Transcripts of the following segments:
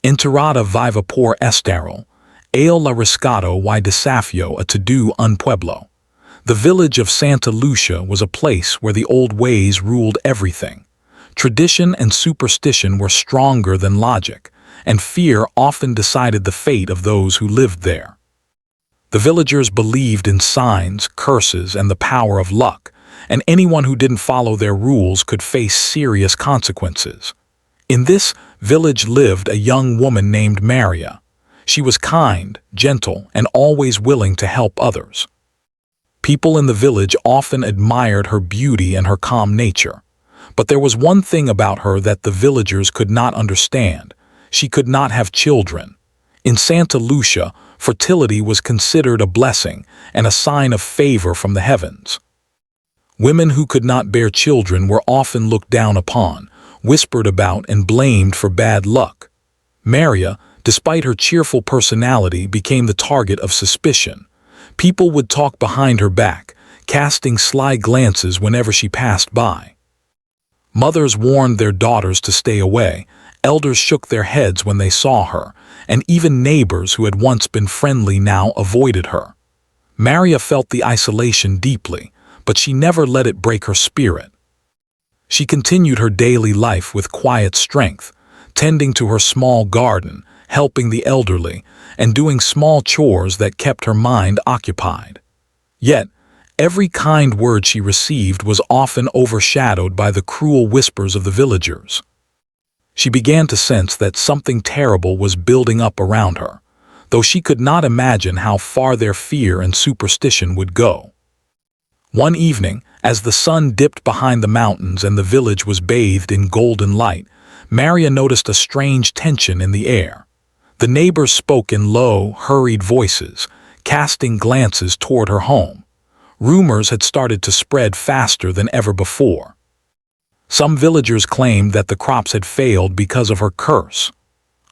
Enterrada viva por estarlo, el la rescato y desafió a todo un pueblo. The village of Santa Lucia was a place where the old ways ruled everything. Tradition and superstition were stronger than logic, and fear often decided the fate of those who lived there. The villagers believed in signs, curses, and the power of luck, and anyone who didn't follow their rules could face serious consequences. In this village lived a young woman named Maria. She was kind, gentle, and always willing to help others. People in the village often admired her beauty and her calm nature. But there was one thing about her that the villagers could not understand. She could not have children. In Santa Lucia, fertility was considered a blessing and a sign of favor from the heavens. Women who could not bear children were often looked down upon, whispered about, and blamed for bad luck. Maria, despite her cheerful personality, became the target of suspicion. People would talk behind her back, casting sly glances whenever she passed by. Mothers warned their daughters to stay away, elders shook their heads when they saw her, and even neighbors who had once been friendly now avoided her. Maria felt the isolation deeply, but she never let it break her spirit. She continued her daily life with quiet strength, tending to her small garden, helping the elderly, and doing small chores that kept her mind occupied. Yet, every kind word she received was often overshadowed by the cruel whispers of the villagers. She began to sense that something terrible was building up around her, though she could not imagine how far their fear and superstition would go. One evening, as the sun dipped behind the mountains and the village was bathed in golden light, Maria noticed a strange tension in the air. The neighbors spoke in low, hurried voices, casting glances toward her home. Rumors had started to spread faster than ever before. Some villagers claimed that the crops had failed because of her curse.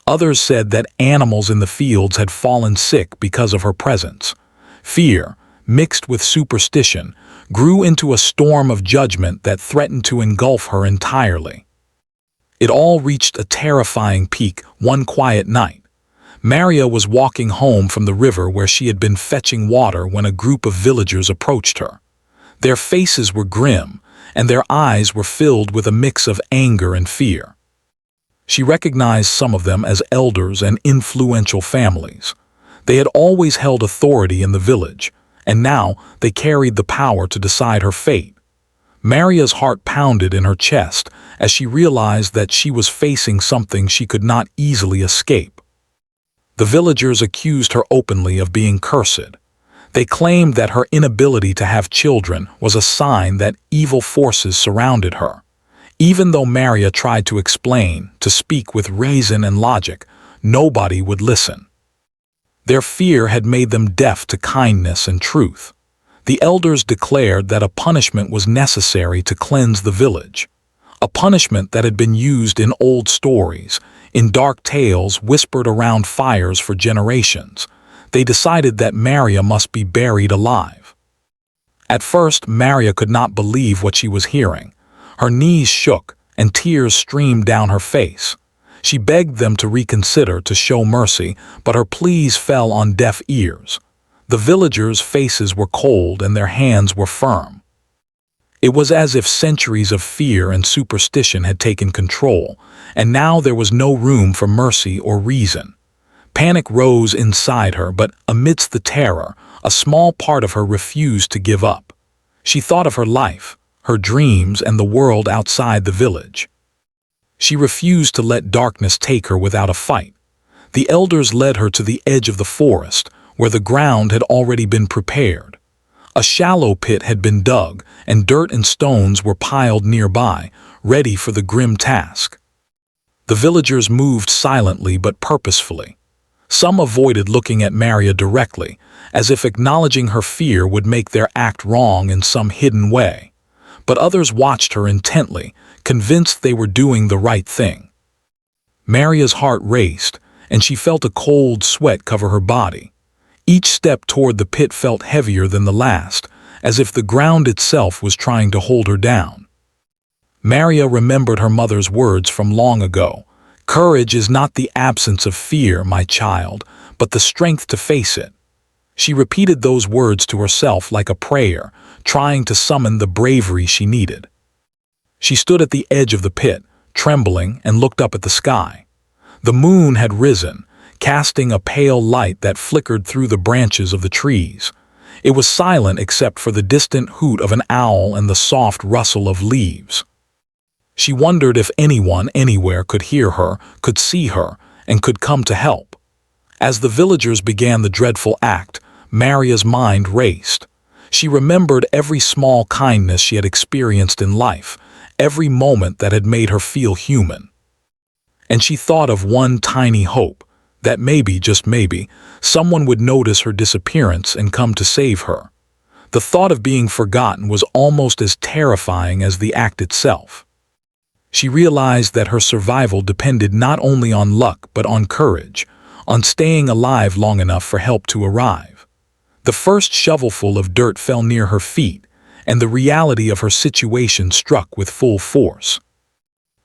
Others said that animals in the fields had fallen sick because of her presence. Fear, mixed with superstition, grew into a storm of judgment that threatened to engulf her entirely. It all reached a terrifying peak one quiet night. Maria was walking home from the river where she had been fetching water when a group of villagers approached her. Their faces were grim, and their eyes were filled with a mix of anger and fear. She recognized some of them as elders and influential families. They had always held authority in the village, and now they carried the power to decide her fate. Maria's heart pounded in her chest as she realized that she was facing something she could not easily escape. The villagers accused her openly of being cursed. They claimed that her inability to have children was a sign that evil forces surrounded her. Even though Maria tried to explain, to speak with reason and logic, nobody would listen. Their fear had made them deaf to kindness and truth. The elders declared that a punishment was necessary to cleanse the village. A punishment that had been used in old stories, in dark tales whispered around fires for generations. They decided that Maria must be buried alive. At first, Maria could not believe what she was hearing. Her knees shook, and tears streamed down her face. She begged them to reconsider, to show mercy, but her pleas fell on deaf ears. The villagers' faces were cold and their hands were firm. It was as if centuries of fear and superstition had taken control, and now there was no room for mercy or reason. Panic rose inside her, but amidst the terror, a small part of her refused to give up. She thought of her life, her dreams, and the world outside the village. She refused to let darkness take her without a fight. The elders led her to the edge of the forest, where the ground had already been prepared. A shallow pit had been dug, and dirt and stones were piled nearby, ready for the grim task. The villagers moved silently but purposefully. Some avoided looking at Maria directly, as if acknowledging her fear would make their act wrong in some hidden way. But others watched her intently, convinced they were doing the right thing. Maria's heart raced, and she felt a cold sweat cover her body. Each step toward the pit felt heavier than the last, as if the ground itself was trying to hold her down. Maria remembered her mother's words from long ago, Courage is not the absence of fear, my child, but the strength to face it. She repeated those words to herself like a prayer, trying to summon the bravery she needed. She stood at the edge of the pit, trembling, and looked up at the sky. The moon had risen, casting a pale light that flickered through the branches of the trees. It was silent except for the distant hoot of an owl and the soft rustle of leaves. She wondered if anyone anywhere could hear her, could see her, and could come to help. As the villagers began the dreadful act, Maria's mind raced. She remembered every small kindness she had experienced in life, every moment that had made her feel human. And she thought of one tiny hope, that maybe, just maybe, someone would notice her disappearance and come to save her. The thought of being forgotten was almost as terrifying as the act itself. She realized that her survival depended not only on luck but on courage, on staying alive long enough for help to arrive. The first shovelful of dirt fell near her feet, and the reality of her situation struck with full force.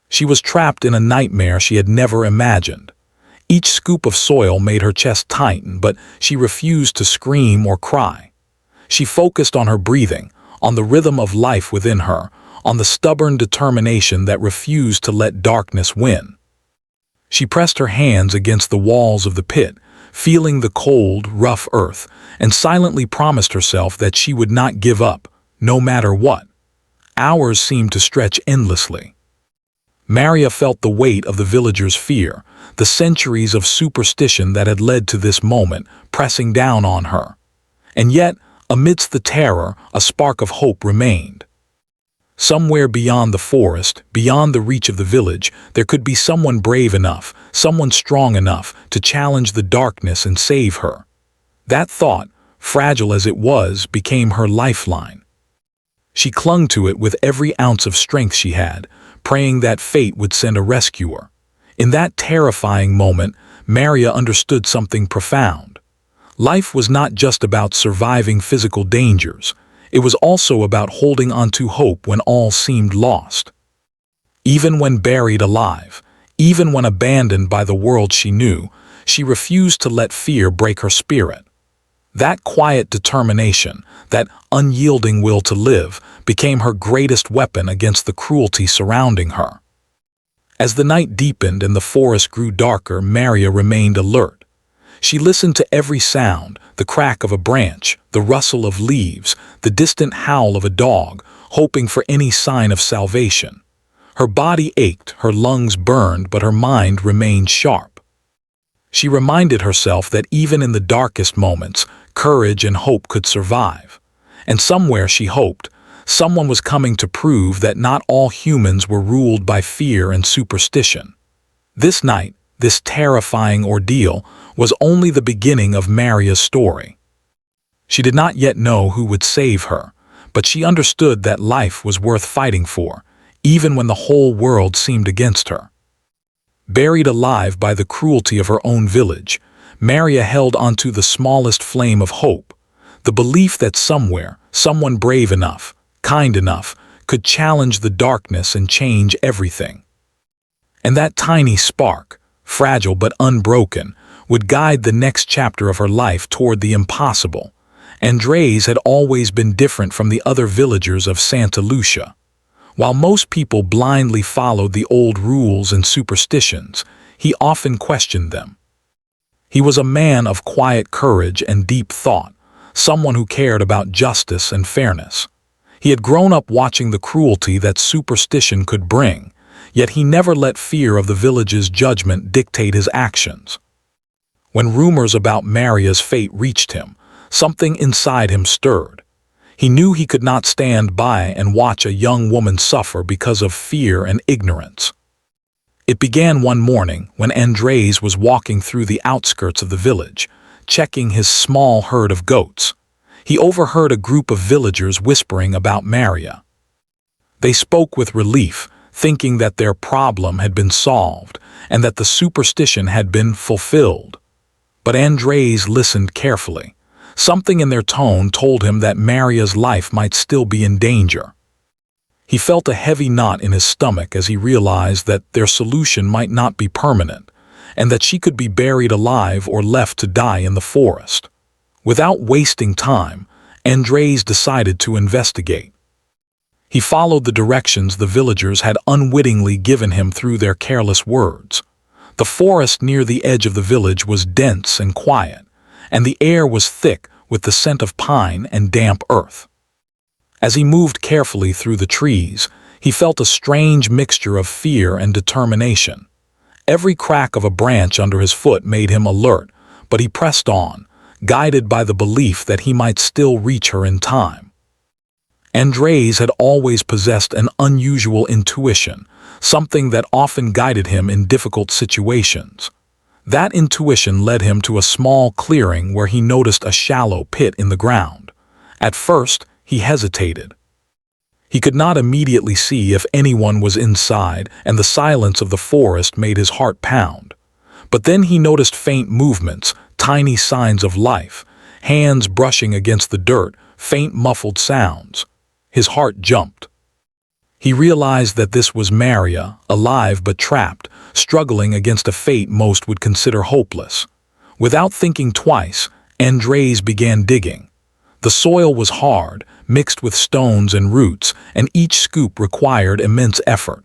She was trapped in a nightmare she had never imagined. Each scoop of soil made her chest tighten, but she refused to scream or cry. She focused on her breathing, on the rhythm of life within her, on the stubborn determination that refused to let darkness win. She pressed her hands against the walls of the pit, feeling the cold, rough earth, and silently promised herself that she would not give up, no matter what. Hours seemed to stretch endlessly. Maria felt the weight of the villagers' fear, the centuries of superstition that had led to this moment, pressing down on her. And yet, amidst the terror, a spark of hope remained. Somewhere beyond the forest, beyond the reach of the village, there could be someone brave enough, someone strong enough to challenge the darkness and save her. That thought, fragile as it was, became her lifeline. She clung to it with every ounce of strength she had, praying that fate would send a rescuer. In that terrifying moment, Maria understood something profound. Life was not just about surviving physical dangers. It was also about holding on to hope when all seemed lost. Even when buried alive, even when abandoned by the world she knew, she refused to let fear break her spirit. That quiet determination, that unyielding will to live, became her greatest weapon against the cruelty surrounding her. As the night deepened and the forest grew darker, Maria remained alert. She listened to every sound, the crack of a branch, the rustle of leaves, the distant howl of a dog, hoping for any sign of salvation. Her body ached, her lungs burned, but her mind remained sharp. She reminded herself that even in the darkest moments, courage and hope could survive. And somewhere, she hoped, someone was coming to prove that not all humans were ruled by fear and superstition. This night, this terrifying ordeal, was only the beginning of Maria's story. She did not yet know who would save her, but she understood that life was worth fighting for, even when the whole world seemed against her. Buried alive by the cruelty of her own village, Maria held onto the smallest flame of hope, the belief that somewhere, someone brave enough, kind enough, could challenge the darkness and change everything. And that tiny spark, fragile but unbroken, would guide the next chapter of her life toward the impossible. Andres had always been different from the other villagers of Santa Lucia. While most people blindly followed the old rules and superstitions, he often questioned them. He was a man of quiet courage and deep thought, someone who cared about justice and fairness. He had grown up watching the cruelty that superstition could bring, yet he never let fear of the village's judgment dictate his actions. When rumors about Maria's fate reached him, something inside him stirred. He knew he could not stand by and watch a young woman suffer because of fear and ignorance. It began one morning when Andres was walking through the outskirts of the village, checking his small herd of goats. He overheard a group of villagers whispering about Maria. They spoke with relief, thinking that their problem had been solved and that the superstition had been fulfilled. But Andres listened carefully. Something in their tone told him that Maria's life might still be in danger. He felt a heavy knot in his stomach as he realized that their solution might not be permanent, and that she could be buried alive or left to die in the forest. Without wasting time, Andres decided to investigate. He followed the directions the villagers had unwittingly given him through their careless words. The forest near the edge of the village was dense and quiet, and the air was thick with the scent of pine and damp earth. As he moved carefully through the trees, he felt a strange mixture of fear and determination. Every crack of a branch under his foot made him alert, but he pressed on, guided by the belief that he might still reach her in time. Andres had always possessed an unusual intuition, something that often guided him in difficult situations. That intuition led him to a small clearing where he noticed a shallow pit in the ground. At first, he hesitated. He could not immediately see if anyone was inside, and the silence of the forest made his heart pound. But then he noticed faint movements, tiny signs of life, hands brushing against the dirt, faint muffled sounds. His heart jumped. He realized that this was Maria, alive but trapped, struggling against a fate most would consider hopeless. Without thinking twice, Andres began digging. The soil was hard, mixed with stones and roots, and each scoop required immense effort.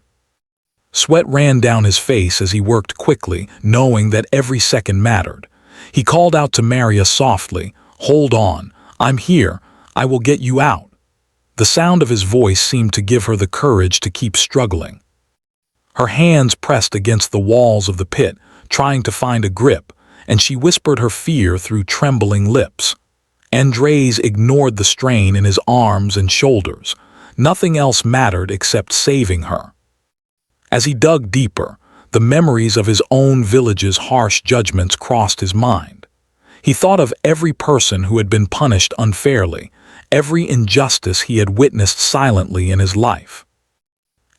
Sweat ran down his face as he worked quickly, knowing that every second mattered. He called out to Maria softly, "Hold on, I'm here, I will get you out." The sound of his voice seemed to give her the courage to keep struggling. Her hands pressed against the walls of the pit, trying to find a grip, and she whispered her fear through trembling lips. Andres ignored the strain in his arms and shoulders. Nothing else mattered except saving her. As he dug deeper, the memories of his own village's harsh judgments crossed his mind. He thought of every person who had been punished unfairly, every injustice he had witnessed silently in his life.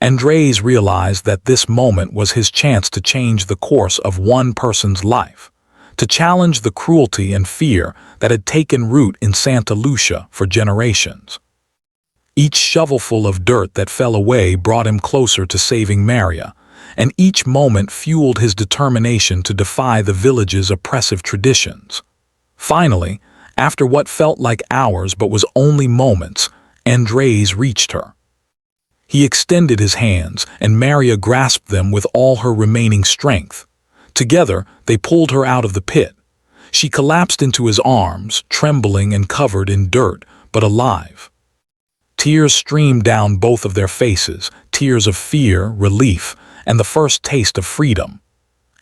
Andres realized that this moment was his chance to change the course of one person's life, to challenge the cruelty and fear that had taken root in Santa Lucia for generations. Each shovelful of dirt that fell away brought him closer to saving Maria, and each moment fueled his determination to defy the village's oppressive traditions. Finally, after what felt like hours but was only moments, Andres reached her. He extended his hands, and Maria grasped them with all her remaining strength. Together, they pulled her out of the pit. She collapsed into his arms, trembling and covered in dirt, but alive. Tears streamed down both of their faces, tears of fear, relief, and the first taste of freedom.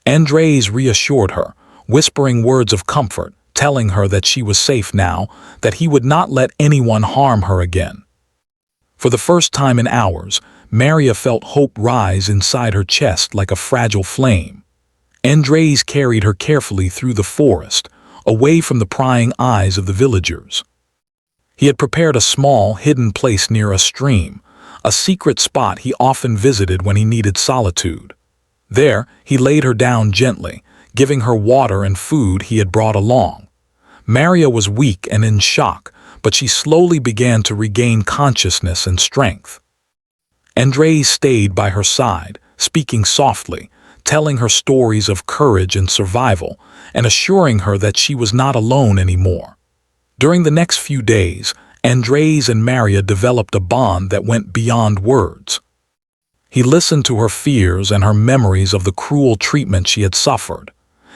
Andres reassured her, whispering words of comfort, telling her that she was safe now, that he would not let anyone harm her again. For the first time in hours, Maria felt hope rise inside her chest like a fragile flame. Andres carried her carefully through the forest, away from the prying eyes of the villagers. He had prepared a small, hidden place near a stream, a secret spot he often visited when he needed solitude. There, he laid her down gently, giving her water and food he had brought along. Maria was weak and in shock, but she slowly began to regain consciousness and strength. Andres stayed by her side, speaking softly, telling her stories of courage and survival, and assuring her that she was not alone anymore. During the next few days, Andres and Maria developed a bond that went beyond words. He listened to her fears and her memories of the cruel treatment she had suffered.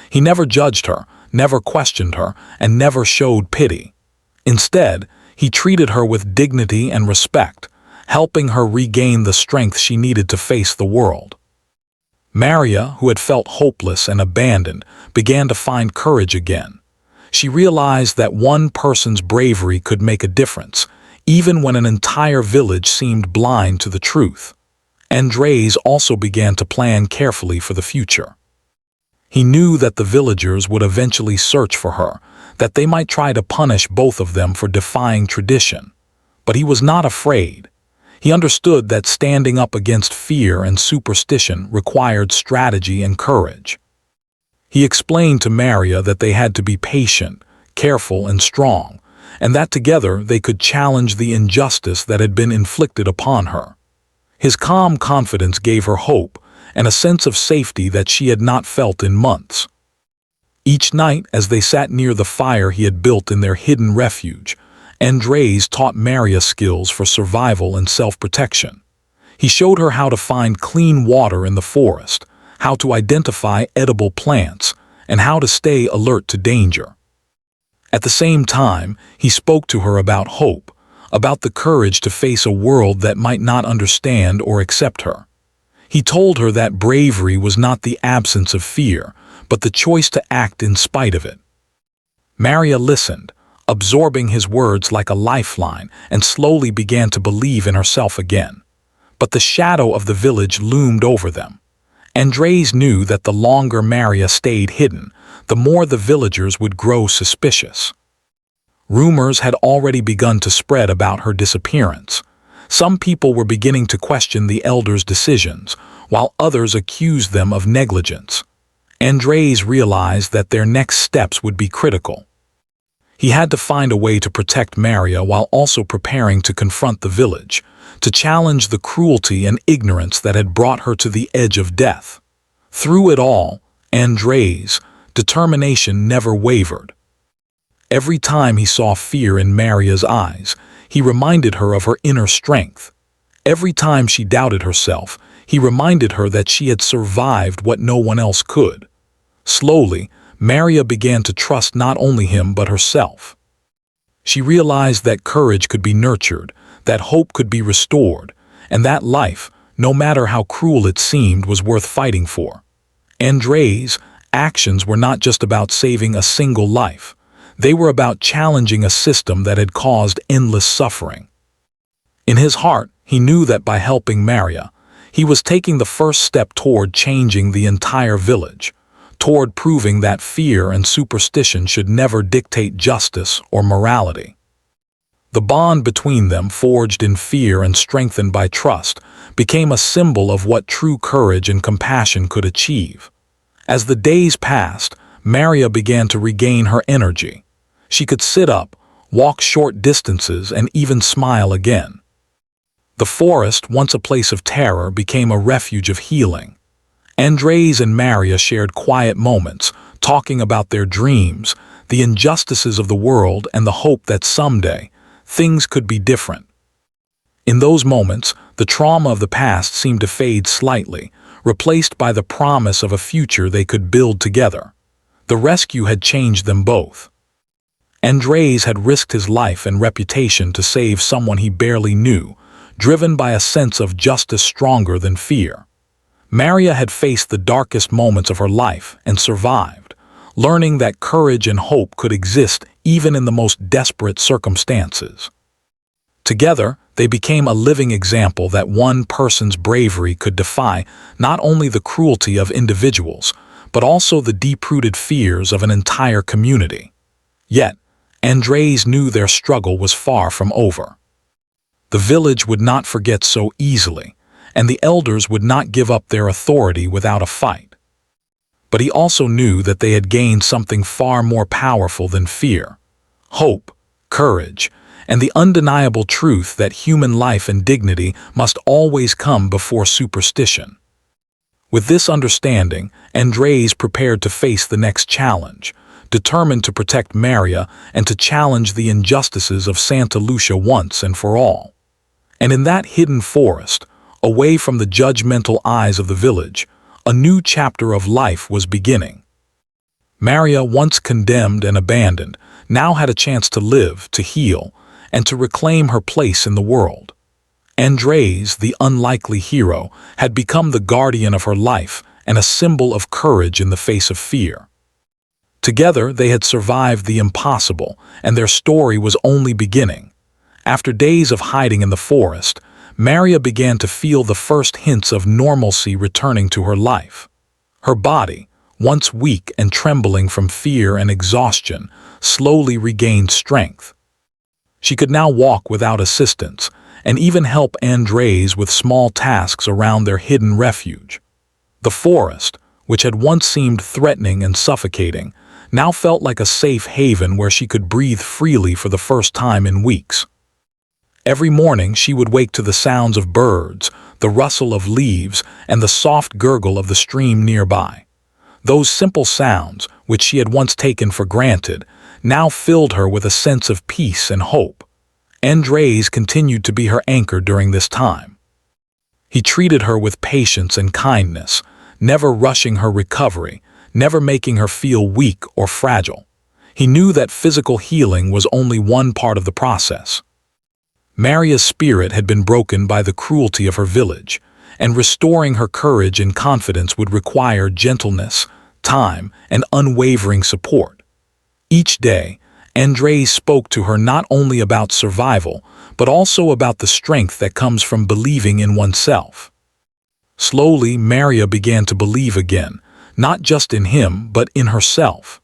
He never judged her, never questioned her, and never showed pity. Instead, he treated her with dignity and respect, helping her regain the strength she needed to face the world. Maria, who had felt hopeless and abandoned, began to find courage again. She realized that one person's bravery could make a difference, even when an entire village seemed blind to the truth. Andres also began to plan carefully for the future. He knew that the villagers would eventually search for her, that they might try to punish both of them for defying tradition. But he was not afraid. He understood that standing up against fear and superstition required strategy and courage. He explained to Maria that they had to be patient, careful, and strong, and that together they could challenge the injustice that had been inflicted upon her. His calm confidence gave her hope and a sense of safety that she had not felt in months. Each night, as they sat near the fire he had built in their hidden refuge, Andres taught Maria skills for survival and self-protection. He showed her how to find clean water in the forest, how to identify edible plants, and how to stay alert to danger. At the same time, he spoke to her about hope, about the courage to face a world that might not understand or accept her. He told her that bravery was not the absence of fear, but the choice to act in spite of it. Maria listened, absorbing his words like a lifeline, and slowly began to believe in herself again. But the shadow of the village loomed over them. Andres knew that the longer Maria stayed hidden, the more the villagers would grow suspicious. Rumors had already begun to spread about her disappearance. Some people were beginning to question the elders' decisions, while others accused them of negligence. Andres realized that their next steps would be critical. He had to find a way to protect Maria while also preparing to confront the village, to challenge the cruelty and ignorance that had brought her to the edge of death. Through it all, Andres' determination never wavered. Every time he saw fear in Maria's eyes, he reminded her of her inner strength. Every time she doubted herself, he reminded her that she had survived what no one else could. Slowly, Maria began to trust not only him but herself. She realized that courage could be nurtured, that hope could be restored, and that life, no matter how cruel it seemed, was worth fighting for. Andres' actions were not just about saving a single life. They were about challenging a system that had caused endless suffering. In his heart, he knew that by helping Maria, he was taking the first step toward changing the entire village, toward proving that fear and superstition should never dictate justice or morality. The bond between them, forged in fear and strengthened by trust, became a symbol of what true courage and compassion could achieve. As the days passed, Maria began to regain her energy. She could sit up, walk short distances, and even smile again. The forest, once a place of terror, became a refuge of healing. Andres and Maria shared quiet moments, talking about their dreams, the injustices of the world, and the hope that someday, things could be different. In those moments, the trauma of the past seemed to fade slightly, replaced by the promise of a future they could build together. The rescue had changed them both. Andres had risked his life and reputation to save someone he barely knew, driven by a sense of justice stronger than fear. Maria had faced the darkest moments of her life and survived, learning that courage and hope could exist even in the most desperate circumstances. Together, they became a living example that one person's bravery could defy not only the cruelty of individuals, but also the deep-rooted fears of an entire community. Yet, Andres knew their struggle was far from over. The village would not forget so easily, and the elders would not give up their authority without a fight. But he also knew that they had gained something far more powerful than fear: hope, courage, and the undeniable truth that human life and dignity must always come before superstition. With this understanding, Andres prepared to face the next challenge, determined to protect Maria and to challenge the injustices of Santa Lucia once and for all. And in that hidden forest, away from the judgmental eyes of the village, a new chapter of life was beginning. Maria, once condemned and abandoned, now had a chance to live, to heal, and to reclaim her place in the world. Andres, the unlikely hero, had become the guardian of her life and a symbol of courage in the face of fear. Together, they had survived the impossible, and their story was only beginning. After days of hiding in the forest, Maria began to feel the first hints of normalcy returning to her life. Her body, once weak and trembling from fear and exhaustion, slowly regained strength. She could now walk without assistance, and even help Andres with small tasks around their hidden refuge. The forest, which had once seemed threatening and suffocating, now felt like a safe haven where she could breathe freely for the first time in weeks. Every morning she would wake to the sounds of birds, the rustle of leaves, and the soft gurgle of the stream nearby. Those simple sounds, which she had once taken for granted, now filled her with a sense of peace and hope. Andres continued to be her anchor during this time. He treated her with patience and kindness, never rushing her recovery, never making her feel weak or fragile. He knew that physical healing was only one part of the process. Maria's spirit had been broken by the cruelty of her village, and restoring her courage and confidence would require gentleness, time, and unwavering support. Each day, Andres spoke to her not only about survival, but also about the strength that comes from believing in oneself. Slowly, Maria began to believe again, not just in him, but in herself.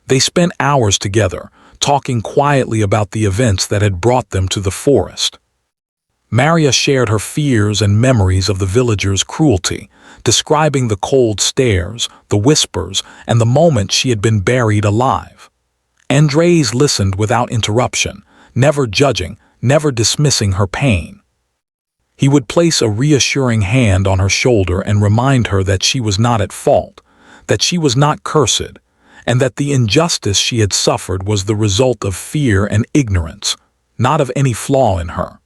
They spent hours together, talking quietly about the events that had brought them to the forest. Maria shared her fears and memories of the villagers' cruelty, describing the cold stares, the whispers, and the moment she had been buried alive. Andres listened without interruption, never judging, never dismissing her pain. He would place a reassuring hand on her shoulder and remind her that she was not at fault, that she was not cursed, and that the injustice she had suffered was the result of fear and ignorance, not of any flaw in her.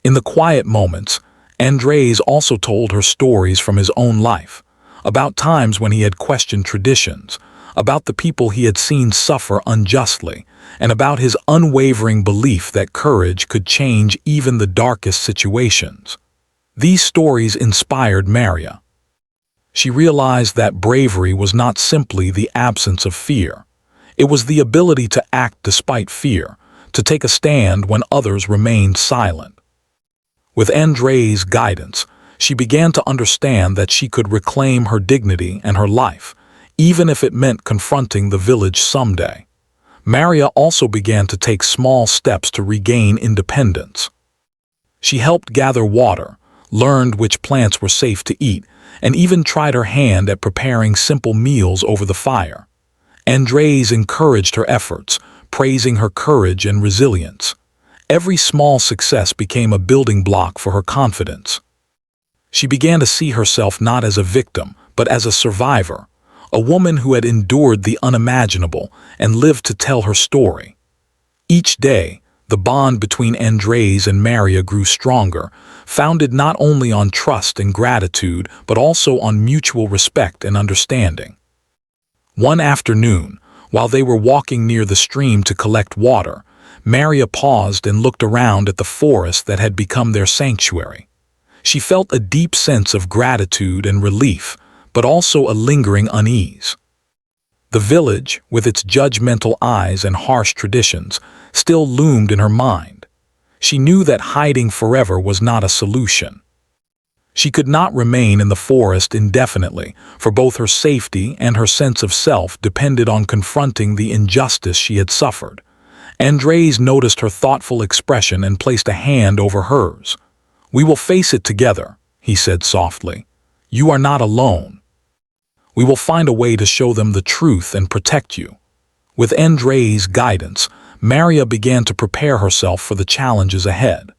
In the quiet moments, Andres also told her stories from his own life, about times when he had questioned traditions, about the people he had seen suffer unjustly, and about his unwavering belief that courage could change even the darkest situations. These stories inspired Maria. She realized that bravery was not simply the absence of fear. It was the ability to act despite fear, to take a stand when others remained silent. With Andres' guidance, she began to understand that she could reclaim her dignity and her life, even if it meant confronting the village someday. Maria also began to take small steps to regain independence. She helped gather water, learned which plants were safe to eat, and even tried her hand at preparing simple meals over the fire. Andres encouraged her efforts, praising her courage and resilience. Every small success became a building block for her confidence. She began to see herself not as a victim, but as a survivor, a woman who had endured the unimaginable and lived to tell her story. Each day, the bond between Andres and Maria grew stronger, founded not only on trust and gratitude, but also on mutual respect and understanding. One afternoon, while they were walking near the stream to collect water, Maria paused and looked around at the forest that had become their sanctuary. She felt a deep sense of gratitude and relief, but also a lingering unease. The village, with its judgmental eyes and harsh traditions, still loomed in her mind. She knew that hiding forever was not a solution. She could not remain in the forest indefinitely, for both her safety and her sense of self depended on confronting the injustice she had suffered. Andres noticed her thoughtful expression and placed a hand over hers. "We will face it together," he said softly. "You are not alone. We will find a way to show them the truth and protect you." With Andres' guidance, Maria began to prepare herself for the challenges ahead.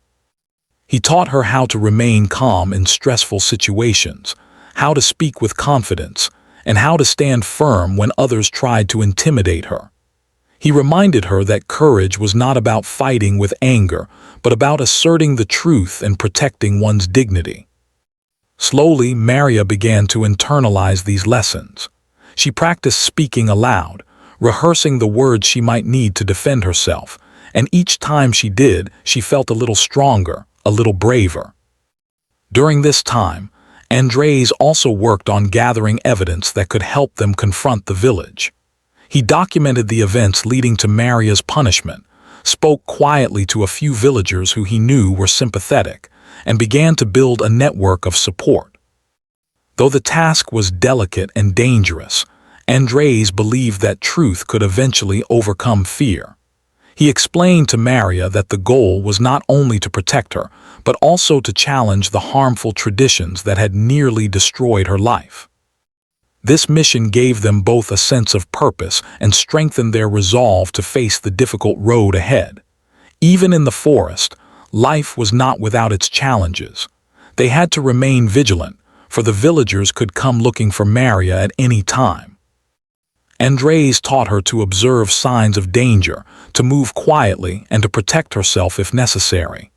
He taught her how to remain calm in stressful situations, how to speak with confidence, and how to stand firm when others tried to intimidate her. He reminded her that courage was not about fighting with anger, but about asserting the truth and protecting one's dignity. Slowly, Maria began to internalize these lessons. She practiced speaking aloud, rehearsing the words she might need to defend herself, and each time she did, she felt a little stronger, a little braver. During this time, Andres also worked on gathering evidence that could help them confront the village. He documented the events leading to Maria's punishment, spoke quietly to a few villagers who he knew were sympathetic, and began to build a network of support. Though the task was delicate and dangerous, Andres believed that truth could eventually overcome fear. He explained to Maria that the goal was not only to protect her, but also to challenge the harmful traditions that had nearly destroyed her life. This mission gave them both a sense of purpose and strengthened their resolve to face the difficult road ahead. Even in the forest, life was not without its challenges. They had to remain vigilant, for the villagers could come looking for Maria at any time. Andres taught her to observe signs of danger, to move quietly, and to protect herself if necessary.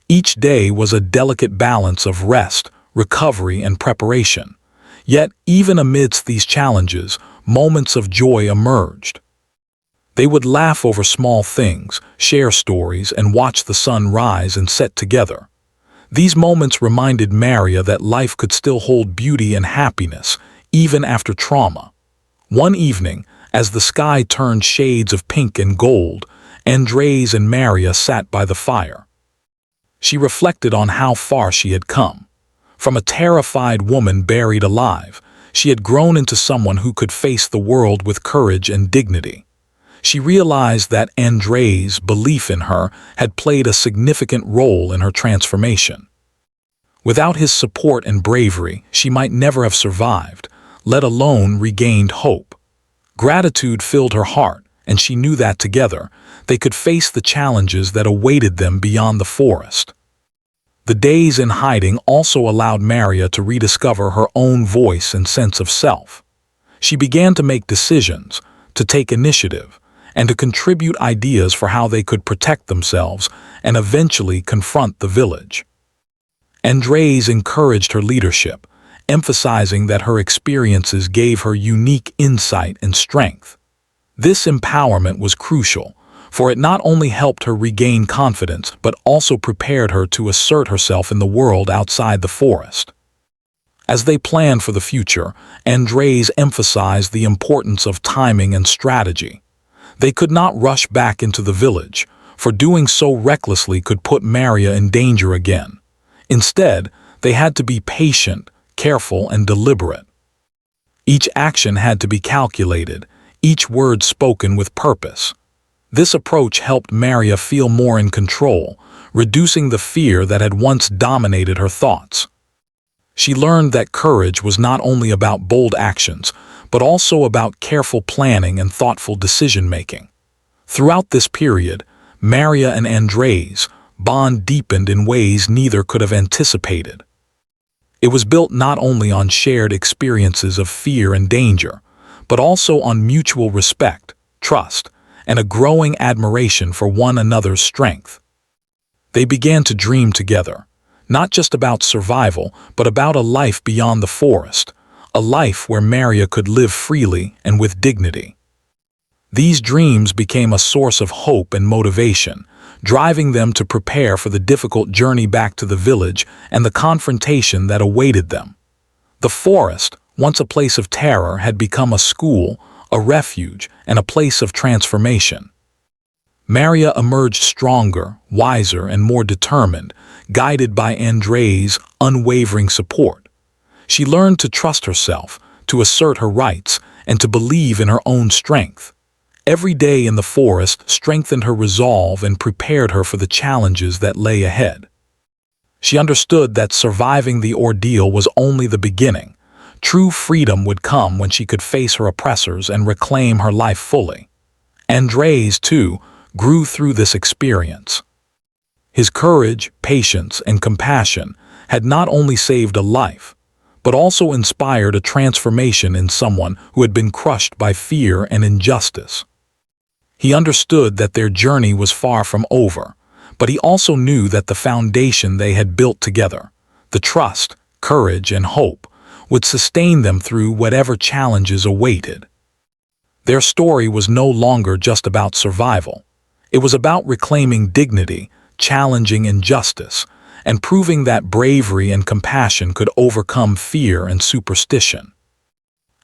Each day was a delicate balance of rest, recovery, and preparation. Yet, even amidst these challenges, moments of joy emerged. They would laugh over small things, share stories, and watch the sun rise and set together. These moments reminded Maria that life could still hold beauty and happiness, even after trauma. One evening, as the sky turned shades of pink and gold, Andres and Maria sat by the fire. She reflected on how far she had come. From a terrified woman buried alive, she had grown into someone who could face the world with courage and dignity. She realized that Andres' belief in her had played a significant role in her transformation. Without his support and bravery, she might never have survived, let alone regained hope. Gratitude filled her heart, and she knew that together, they could face the challenges that awaited them beyond the forest. The days in hiding also allowed Maria to rediscover her own voice and sense of self. She began to make decisions, to take initiative, and to contribute ideas for how they could protect themselves and eventually confront the village. Andres encouraged her leadership, emphasizing that her experiences gave her unique insight and strength. This empowerment was crucial, for it not only helped her regain confidence but also prepared her to assert herself in the world outside the forest. As they planned for the future, Andres emphasized the importance of timing and strategy. They could not rush back into the village, for doing so recklessly could put Maria in danger again. Instead, they had to be patient, careful, and deliberate. Each action had to be calculated, each word spoken with purpose. This approach helped Maria feel more in control, reducing the fear that had once dominated her thoughts. She learned that courage was not only about bold actions, but also about careful planning and thoughtful decision-making. Throughout this period, Maria and Andres' bond deepened in ways neither could have anticipated. It was built not only on shared experiences of fear and danger, but also on mutual respect, trust, and a growing admiration for one another's strength. They began to dream together, not just about survival, but about a life beyond the forest, a life where Maria could live freely and with dignity. These dreams became a source of hope and motivation, driving them to prepare for the difficult journey back to the village and the confrontation that awaited them. The forest, once a place of terror, had become a school, a refuge, and a place of transformation. Maria emerged stronger, wiser, and more determined, guided by Andres' unwavering support. She learned to trust herself, to assert her rights, and to believe in her own strength. Every day in the forest strengthened her resolve and prepared her for the challenges that lay ahead. She understood that surviving the ordeal was only the beginning. True freedom would come when she could face her oppressors and reclaim her life fully. Andres, too, grew through this experience. His courage, patience, and compassion had not only saved a life, but also inspired a transformation in someone who had been crushed by fear and injustice. He understood that their journey was far from over, but he also knew that the foundation they had built together, the trust, courage, and hope, would sustain them through whatever challenges awaited. Their story was no longer just about survival. It was about reclaiming dignity, challenging injustice, and proving that bravery and compassion could overcome fear and superstition.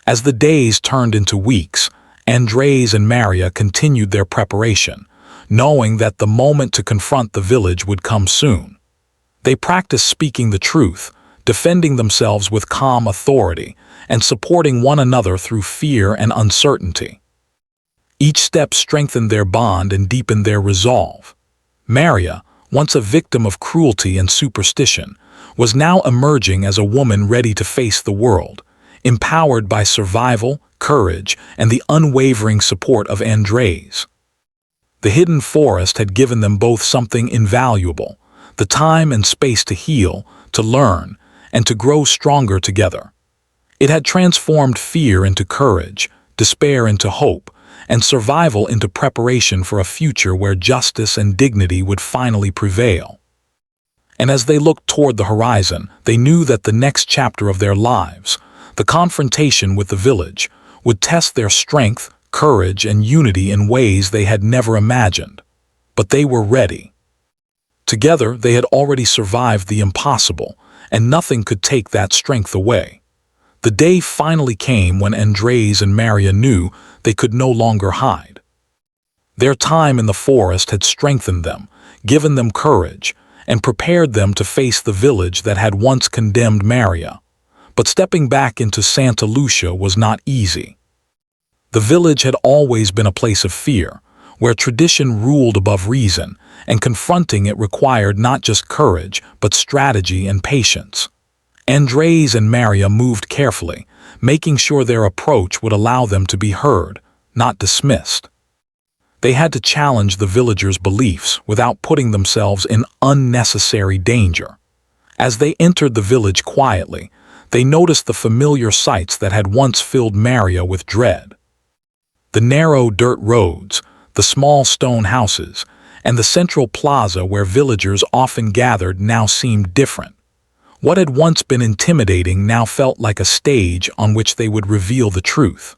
As the days turned into weeks, Andres and Maria continued their preparation, knowing that the moment to confront the village would come soon. They practiced speaking the truth, defending themselves with calm authority, and supporting one another through fear and uncertainty. Each step strengthened their bond and deepened their resolve. Maria, once a victim of cruelty and superstition, was now emerging as a woman ready to face the world, empowered by survival, courage, and the unwavering support of Andres. The hidden forest had given them both something invaluable: the time and space to heal, to learn, and to grow stronger together. It had transformed fear into courage, despair into hope, and survival into preparation for a future where justice and dignity would finally prevail. And as they looked toward the horizon, they knew that the next chapter of their lives, the confrontation with the village, would test their strength, courage, and unity in ways they had never imagined. But they were ready. Together, they had already survived the impossible, and nothing could take that strength away. The day finally came when Andres and Maria knew they could no longer hide. Their time in the forest had strengthened them, given them courage, and prepared them to face the village that had once condemned Maria. But stepping back into Santa Lucia was not easy. The village had always been a place of fear, where tradition ruled above reason, and confronting it required not just courage, but strategy and patience. Andres and Maria moved carefully, making sure their approach would allow them to be heard, not dismissed. They had to challenge the villagers' beliefs without putting themselves in unnecessary danger. As they entered the village quietly, they noticed the familiar sights that had once filled Maria with dread. The narrow dirt roads, the small stone houses, and the central plaza where villagers often gathered now seemed different. What had once been intimidating now felt like a stage on which they would reveal the truth.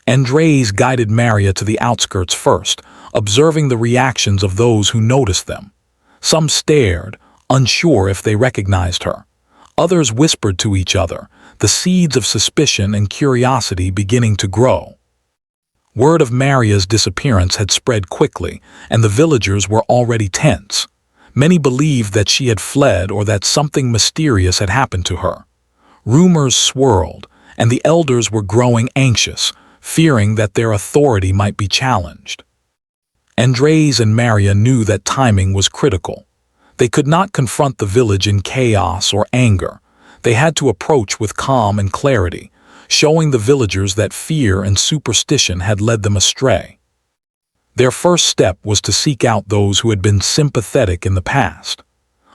Andres guided Maria to the outskirts first, observing the reactions of those who noticed them. Some stared, unsure if they recognized her. Others whispered to each other, the seeds of suspicion and curiosity beginning to grow. Word of Maria's disappearance had spread quickly, and the villagers were already tense. Many believed that she had fled or that something mysterious had happened to her. Rumors swirled, and the elders were growing anxious, fearing that their authority might be challenged. Andres and Maria knew that timing was critical. They could not confront the village in chaos or anger. They had to approach with calm and clarity, showing the villagers that fear and superstition had led them astray. Their first step was to seek out those who had been sympathetic in the past.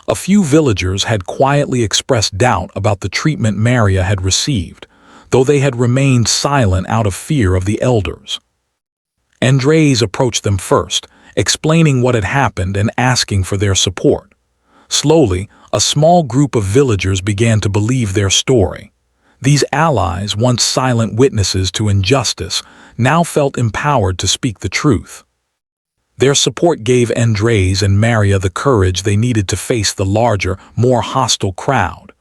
A few villagers had quietly expressed doubt about the treatment Maria had received, though they had remained silent out of fear of the elders. Andres approached them first, explaining what had happened and asking for their support. Slowly, a small group of villagers began to believe their story. These allies, once silent witnesses to injustice, now felt empowered to speak the truth. Their support gave Andres and Maria the courage they needed to face the larger, more hostile crowd.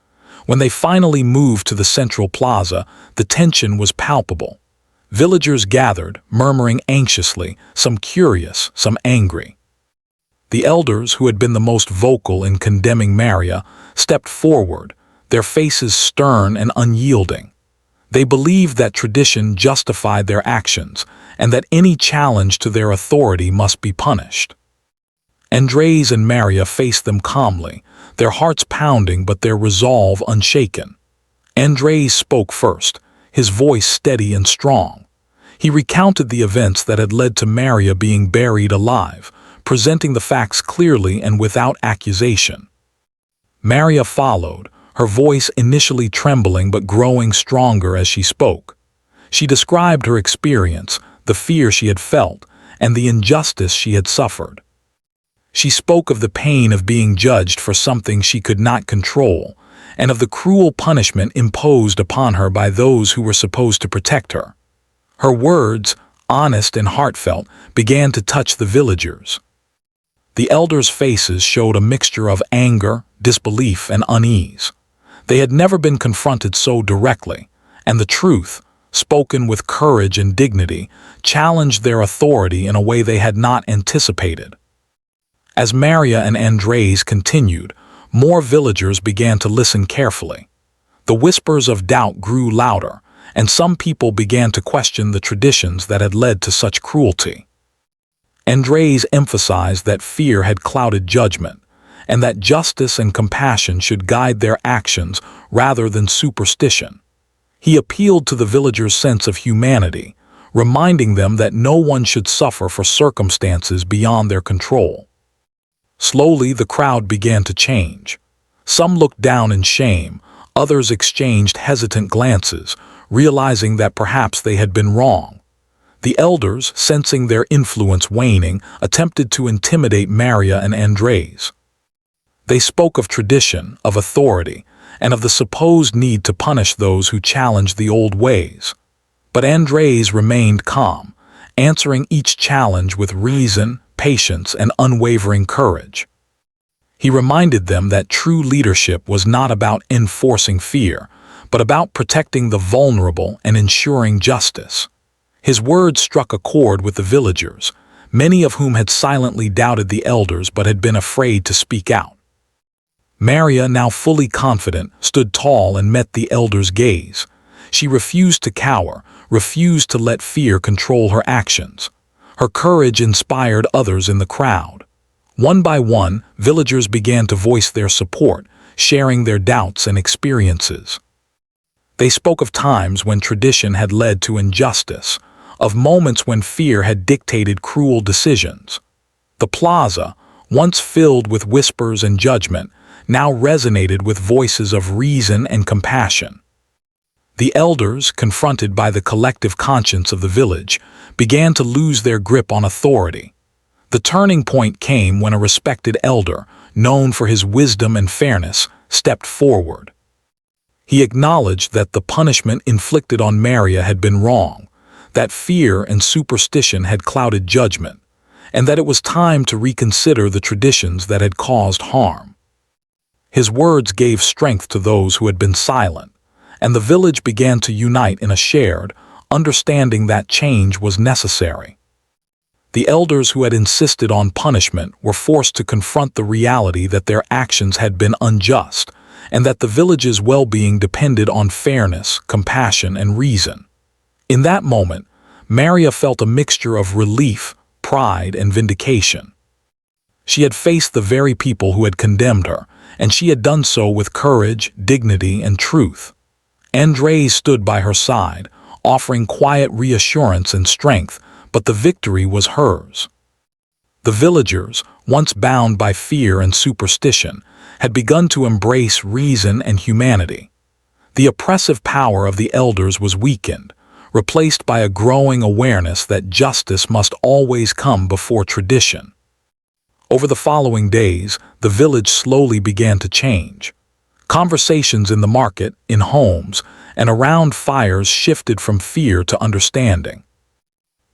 When they finally moved to the central plaza, the tension was palpable. Villagers gathered, murmuring anxiously, some curious, some angry. The elders, who had been the most vocal in condemning Maria, stepped forward, their faces stern and unyielding. They believed that tradition justified their actions, and that any challenge to their authority must be punished. Andres and Maria faced them calmly, their hearts pounding but their resolve unshaken. Andres spoke first, his voice steady and strong. He recounted the events that had led to Maria being buried alive, presenting the facts clearly and without accusation. Maria followed, her voice initially trembling but growing stronger as she spoke. She described her experience, the fear she had felt, and the injustice she had suffered. She spoke of the pain of being judged for something she could not control, and of the cruel punishment imposed upon her by those who were supposed to protect her. Her words, honest and heartfelt, began to touch the villagers. The elders' faces showed a mixture of anger, disbelief, and unease. They had never been confronted so directly, and the truth, spoken with courage and dignity, challenged their authority in a way they had not anticipated. As Maria and Andres continued, more villagers began to listen carefully. The whispers of doubt grew louder, and some people began to question the traditions that had led to such cruelty. Andres emphasized that fear had clouded judgment, and that justice and compassion should guide their actions rather than superstition. He appealed to the villagers' sense of humanity, reminding them that no one should suffer for circumstances beyond their control. Slowly, the crowd began to change. Some looked down in shame, others exchanged hesitant glances, realizing that perhaps they had been wrong. The elders, sensing their influence waning, attempted to intimidate Maria and Andres. They spoke of tradition, of authority, and of the supposed need to punish those who challenged the old ways. But Andres remained calm, answering each challenge with reason, patience, and unwavering courage. He reminded them that true leadership was not about enforcing fear, but about protecting the vulnerable and ensuring justice. His words struck a chord with the villagers, many of whom had silently doubted the elders but had been afraid to speak out. Maria, now fully confident, stood tall and met the elders' gaze. She refused to cower, refused to let fear control her actions. Her courage inspired others in the crowd. One by one, villagers began to voice their support, sharing their doubts and experiences. They spoke of times when tradition had led to injustice, of moments when fear had dictated cruel decisions. The plaza, once filled with whispers and judgment, now resonated with voices of reason and compassion. The elders, confronted by the collective conscience of the village, began to lose their grip on authority. The turning point came when a respected elder, known for his wisdom and fairness, stepped forward. He acknowledged that the punishment inflicted on Maria had been wrong, that fear and superstition had clouded judgment, and that it was time to reconsider the traditions that had caused harm. His words gave strength to those who had been silent, and the village began to unite in a shared understanding that change was necessary. The elders who had insisted on punishment were forced to confront the reality that their actions had been unjust, and that the village's well-being depended on fairness, compassion, and reason. In that moment, Maria felt a mixture of relief, pride, and vindication. She had faced the very people who had condemned her, and she had done so with courage, dignity, and truth. Andres stood by her side, offering quiet reassurance and strength, but the victory was hers. The villagers, once bound by fear and superstition, had begun to embrace reason and humanity. The oppressive power of the elders was weakened, replaced by a growing awareness that justice must always come before tradition. Over the following days, the village slowly began to change. Conversations in the market, in homes, and around fires shifted from fear to understanding.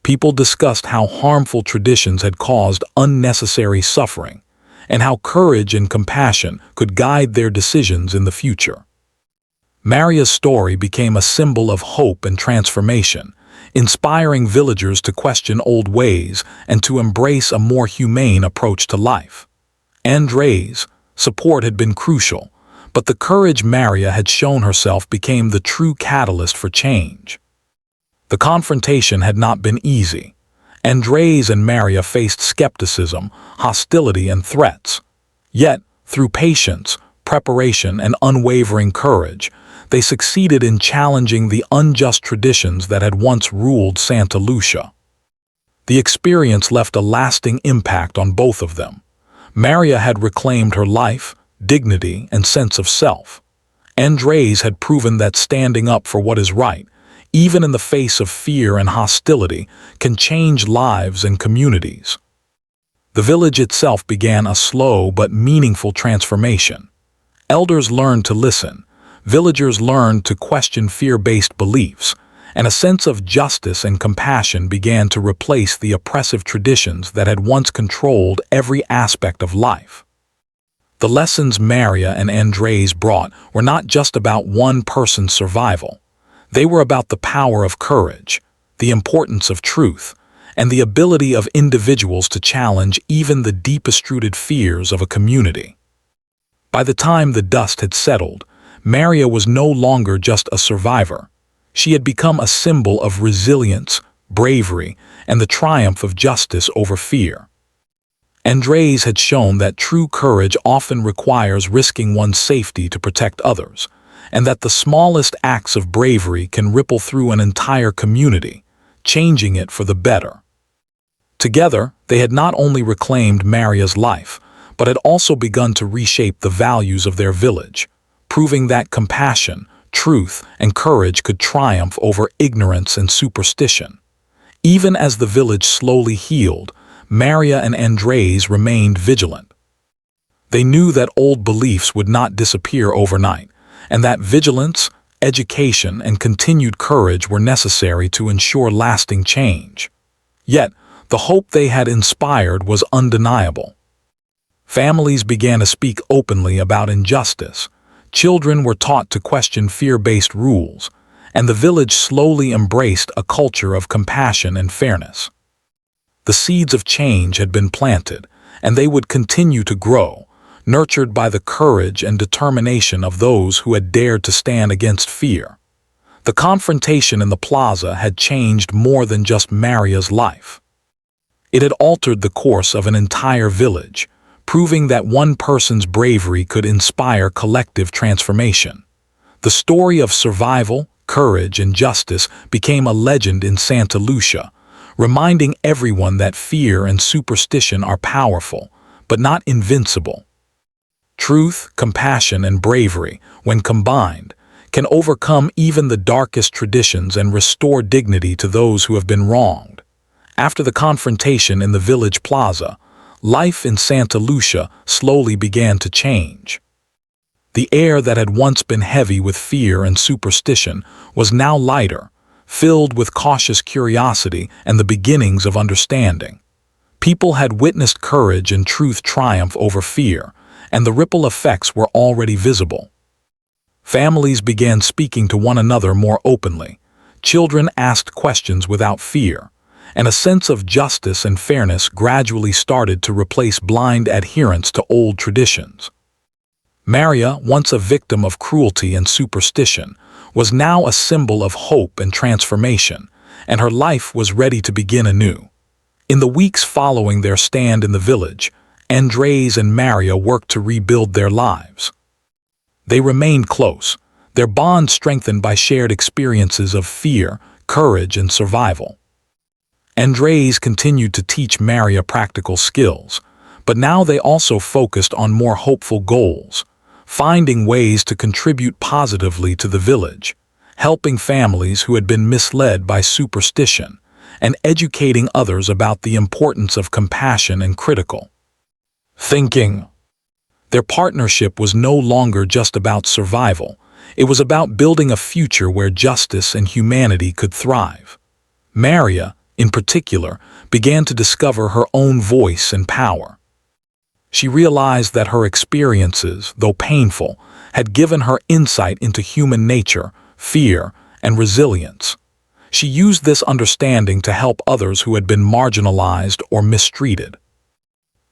People discussed how harmful traditions had caused unnecessary suffering, and how courage and compassion could guide their decisions in the future. Maria's story became a symbol of hope and transformation, inspiring villagers to question old ways and to embrace a more humane approach to life. Andres' support had been crucial, but the courage Maria had shown herself became the true catalyst for change. The confrontation had not been easy. Andres and Maria faced skepticism, hostility, and threats. Yet, through patience, preparation, and unwavering courage, they succeeded in challenging the unjust traditions that had once ruled Santa Lucia. The experience left a lasting impact on both of them. Maria had reclaimed her life, dignity, and sense of self. Andres had proven that standing up for what is right, even in the face of fear and hostility, can change lives and communities. The village itself began a slow but meaningful transformation. Elders learned to listen, villagers learned to question fear-based beliefs, and a sense of justice and compassion began to replace the oppressive traditions that had once controlled every aspect of life. The lessons Maria and Andres brought were not just about one person's survival. They were about the power of courage, the importance of truth, and the ability of individuals to challenge even the deepest-rooted fears of a community. By the time the dust had settled, Maria was no longer just a survivor. She had become a symbol of resilience, bravery, and the triumph of justice over fear. Andres had shown that true courage often requires risking one's safety to protect others, and that the smallest acts of bravery can ripple through an entire community, changing it for the better. Together, they had not only reclaimed Maria's life, but had also begun to reshape the values of their village, proving that compassion, truth, and courage could triumph over ignorance and superstition. Even as the village slowly healed, Maria and Andres remained vigilant. They knew that old beliefs would not disappear overnight, and that vigilance, education, and continued courage were necessary to ensure lasting change. Yet, the hope they had inspired was undeniable. Families began to speak openly about injustice, children were taught to question fear-based rules, and the village slowly embraced a culture of compassion and fairness. The seeds of change had been planted, and they would continue to grow, nurtured by the courage and determination of those who had dared to stand against fear. The confrontation in the plaza had changed more than just Maria's life. It had altered the course of an entire village, proving that one person's bravery could inspire collective transformation. The story of survival, courage, and justice became a legend in Santa Lucia, reminding everyone that fear and superstition are powerful, but not invincible. Truth, compassion, and bravery, when combined, can overcome even the darkest traditions and restore dignity to those who have been wronged. After the confrontation in the village plaza, life in Santa Lucia slowly began to change. The air that had once been heavy with fear and superstition was now lighter, filled with cautious curiosity and the beginnings of understanding. People had witnessed courage and truth triumph over fear, and the ripple effects were already visible. Families began speaking to one another more openly. Children asked questions without fear, and a sense of justice and fairness gradually started to replace blind adherence to old traditions. Maria, once a victim of cruelty and superstition, was now a symbol of hope and transformation, and her life was ready to begin anew. In the weeks following their stand in the village, Andres and Maria worked to rebuild their lives. They remained close, their bond strengthened by shared experiences of fear, courage, and survival. Andres continued to teach Maria practical skills, but now they also focused on more hopeful goals, finding ways to contribute positively to the village, helping families who had been misled by superstition, and educating others about the importance of compassion and critical thinking. Their partnership was no longer just about survival. It was about building a future where justice and humanity could thrive. Maria, in particular, began to discover her own voice and power. She realized that her experiences, though painful, had given her insight into human nature, fear, and resilience. She used this understanding to help others who had been marginalized or mistreated.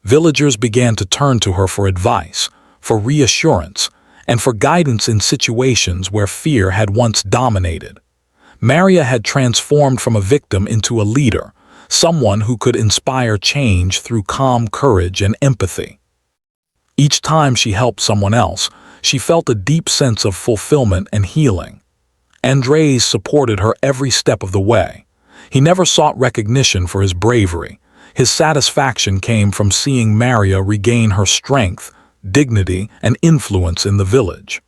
Villagers began to turn to her for advice, for reassurance, and for guidance in situations where fear had once dominated. Maria had transformed from a victim into a leader, someone who could inspire change through calm courage and empathy. Each time she helped someone else, she felt a deep sense of fulfillment and healing. Andres supported her every step of the way. He never sought recognition for his bravery. His satisfaction came from seeing Maria regain her strength, dignity, and influence in the village.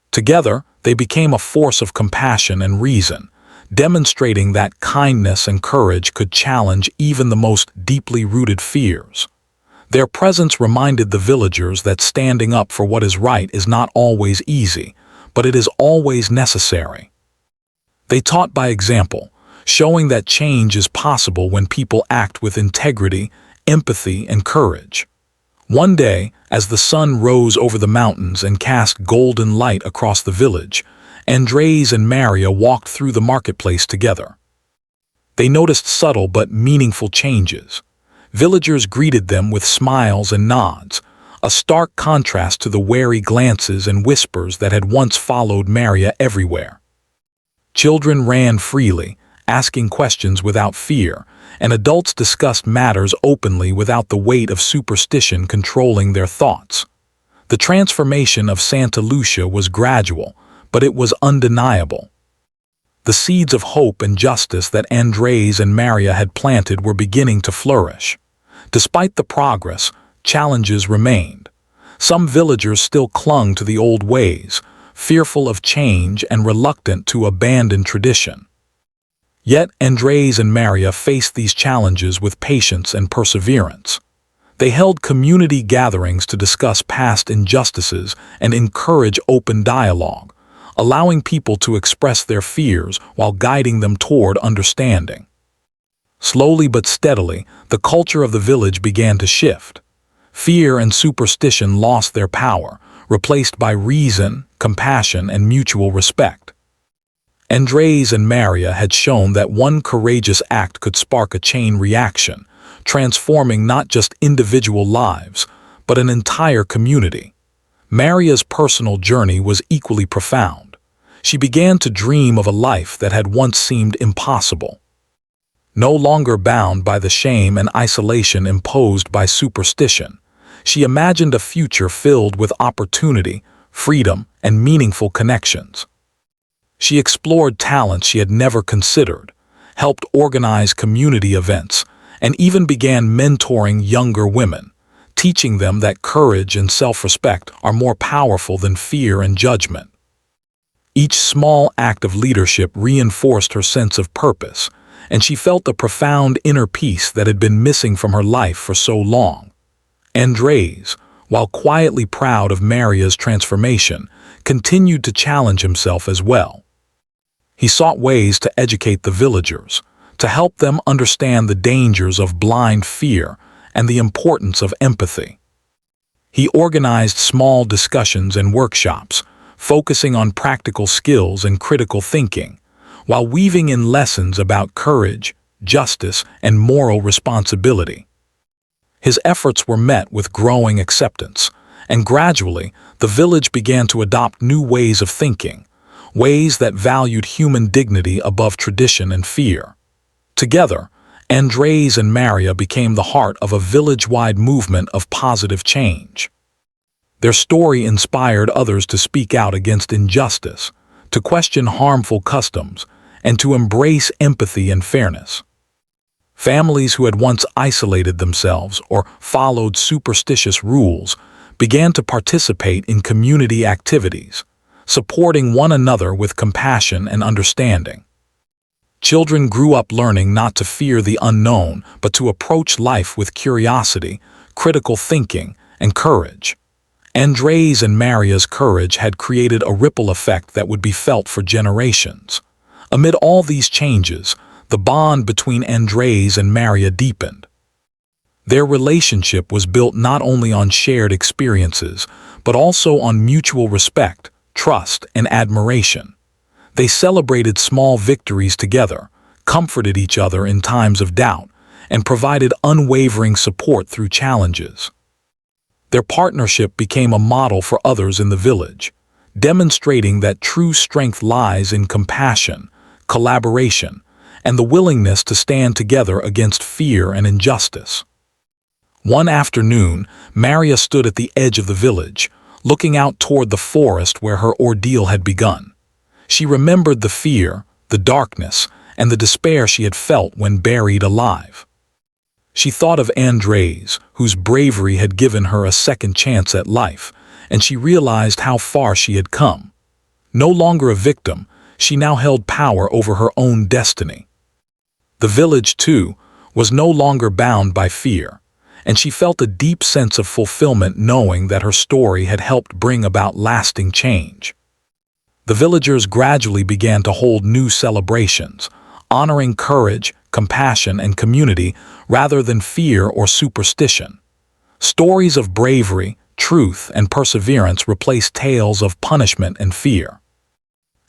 Together, they became a force of compassion and reason, demonstrating that kindness and courage could challenge even the most deeply rooted fears. Their presence reminded the villagers that standing up for what is right is not always easy, but it is always necessary. They taught by example, showing that change is possible when people act with integrity, empathy, and courage. One day, as the sun rose over the mountains and cast golden light across the village, Andres and Maria walked through the marketplace together. They noticed subtle but meaningful changes. Villagers greeted them with smiles and nods, a stark contrast to the wary glances and whispers that had once followed Maria everywhere. Children ran freely, asking questions without fear, and adults discussed matters openly without the weight of superstition controlling their thoughts. The transformation of Santa Lucia was gradual, but it was undeniable. The seeds of hope and justice that Andres and Maria had planted were beginning to flourish. Despite the progress, challenges remained. Some villagers still clung to the old ways, fearful of change and reluctant to abandon tradition. Yet Andres and Maria faced these challenges with patience and perseverance. They held community gatherings to discuss past injustices and encourage open dialogue, allowing people to express their fears while guiding them toward understanding. Slowly but steadily, the culture of the village began to shift. Fear and superstition lost their power, replaced by reason, compassion, and mutual respect. Andres and Maria had shown that one courageous act could spark a chain reaction, transforming not just individual lives, but an entire community. Maria's personal journey was equally profound. She began to dream of a life that had once seemed impossible. No longer bound by the shame and isolation imposed by superstition, she imagined a future filled with opportunity, freedom, and meaningful connections. She explored talents she had never considered, helped organize community events, and even began mentoring younger women, teaching them that courage and self-respect are more powerful than fear and judgment. Each small act of leadership reinforced her sense of purpose, and she felt the profound inner peace that had been missing from her life for so long. Andres, while quietly proud of Maria's transformation, continued to challenge himself as well. He sought ways to educate the villagers, to help them understand the dangers of blind fear and the importance of empathy. He organized small discussions and workshops, focusing on practical skills and critical thinking, while weaving in lessons about courage, justice, and moral responsibility. His efforts were met with growing acceptance, and gradually the village began to adopt new ways of thinking, ways that valued human dignity above tradition and fear. Together, Andres and Maria became the heart of a village-wide movement of positive change. Their story inspired others to speak out against injustice, to question harmful customs, and to embrace empathy and fairness. Families who had once isolated themselves or followed superstitious rules began to participate in community activities, supporting one another with compassion and understanding. Children grew up learning not to fear the unknown, but to approach life with curiosity, critical thinking, and courage. Andres and Maria's courage had created a ripple effect that would be felt for generations. Amid all these changes, the bond between Andres and Maria deepened. Their relationship was built not only on shared experiences, but also on mutual respect, trust, and admiration. They celebrated small victories together, comforted each other in times of doubt, and provided unwavering support through challenges. Their partnership became a model for others in the village, demonstrating that true strength lies in compassion, collaboration, and the willingness to stand together against fear and injustice. One afternoon, Maria stood at the edge of the village, looking out toward the forest where her ordeal had begun. She remembered the fear, the darkness, and the despair she had felt when buried alive. She thought of Andres, whose bravery had given her a second chance at life, and she realized how far she had come. No longer a victim, she now held power over her own destiny. The village, too, was no longer bound by fear, and she felt a deep sense of fulfillment knowing that her story had helped bring about lasting change. The villagers gradually began to hold new celebrations, honoring courage, compassion, and community rather than fear or superstition. Stories of bravery, truth, and perseverance replaced tales of punishment and fear.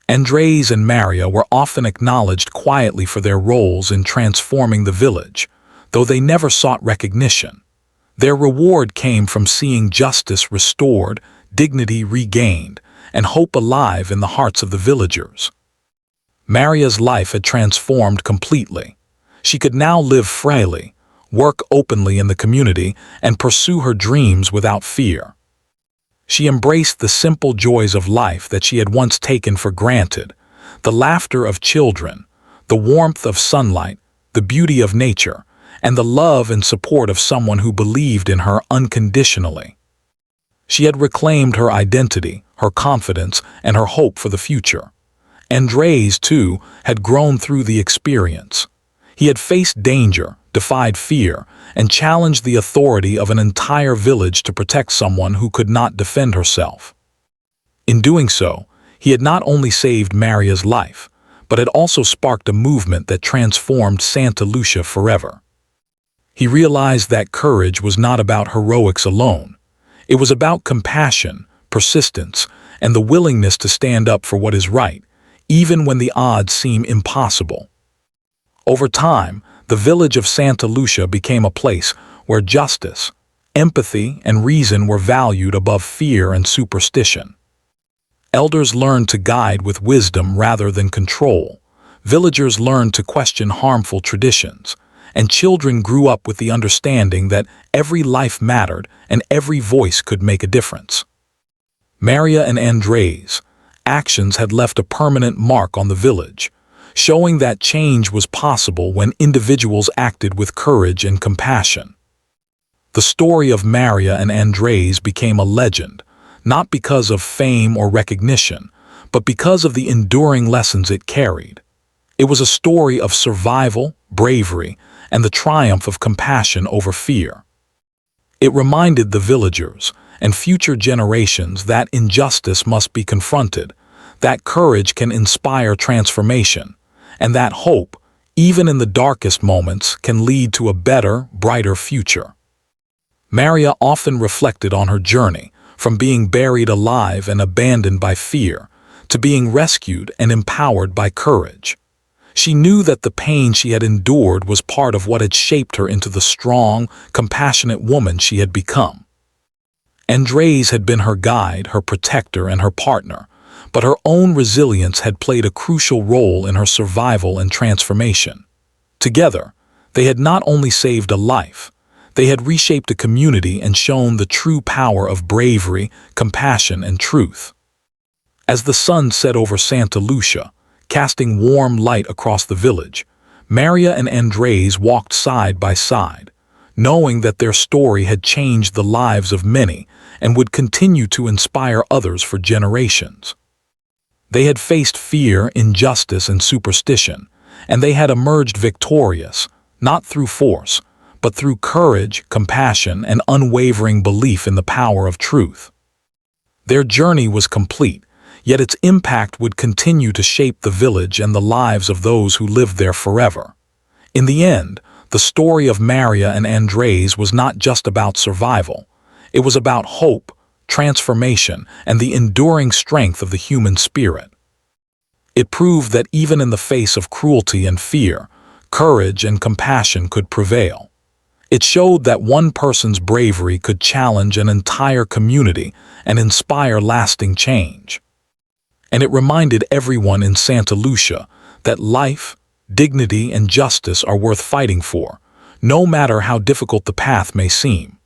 Andres and Maria were often acknowledged quietly for their roles in transforming the village, though they never sought recognition. Their reward came from seeing justice restored, dignity regained, and hope alive in the hearts of the villagers. Maria's life had transformed completely. She could now live freely, work openly in the community, and pursue her dreams without fear. She embraced the simple joys of life that she had once taken for granted, the laughter of children, the warmth of sunlight, the beauty of nature, and the love and support of someone who believed in her unconditionally. She had reclaimed her identity, her confidence, and her hope for the future. Andres, too, had grown through the experience. He had faced danger, defied fear, and challenged the authority of an entire village to protect someone who could not defend herself. In doing so, he had not only saved Maria's life, but had also sparked a movement that transformed Santa Lucia forever. He realized that courage was not about heroics alone. It was about compassion, persistence, and the willingness to stand up for what is right, even when the odds seem impossible. Over time, the village of Santa Lucia became a place where justice, empathy, and reason were valued above fear and superstition. Elders learned to guide with wisdom rather than control. Villagers learned to question harmful traditions, and children grew up with the understanding that every life mattered and every voice could make a difference. Maria and Andres' actions had left a permanent mark on the village, showing that change was possible when individuals acted with courage and compassion. The story of Maria and Andres became a legend, not because of fame or recognition, but because of the enduring lessons it carried. It was a story of survival, bravery, and the triumph of compassion over fear. It reminded the villagers and future generations that injustice must be confronted, that courage can inspire transformation, and that hope, even in the darkest moments, can lead to a better, brighter future. Maria often reflected on her journey, from being buried alive and abandoned by fear, to being rescued and empowered by courage. She knew that the pain she had endured was part of what had shaped her into the strong, compassionate woman she had become. Andres had been her guide, her protector, and her partner, but her own resilience had played a crucial role in her survival and transformation. Together, they had not only saved a life, they had reshaped a community and shown the true power of bravery, compassion, and truth. As the sun set over Santa Lucia, casting warm light across the village, Maria and Andres walked side by side, knowing that their story had changed the lives of many and would continue to inspire others for generations. They had faced fear, injustice, and superstition, and they had emerged victorious, not through force, but through courage, compassion, and unwavering belief in the power of truth. Their journey was complete, yet its impact would continue to shape the village and the lives of those who lived there forever. In the end, the story of Maria and Andres was not just about survival. It was about hope, transformation, and the enduring strength of the human spirit. It proved that even in the face of cruelty and fear, courage and compassion could prevail. It showed that one person's bravery could challenge an entire community and inspire lasting change. And it reminded everyone in Santa Lucia that life, dignity, and justice are worth fighting for, no matter how difficult the path may seem.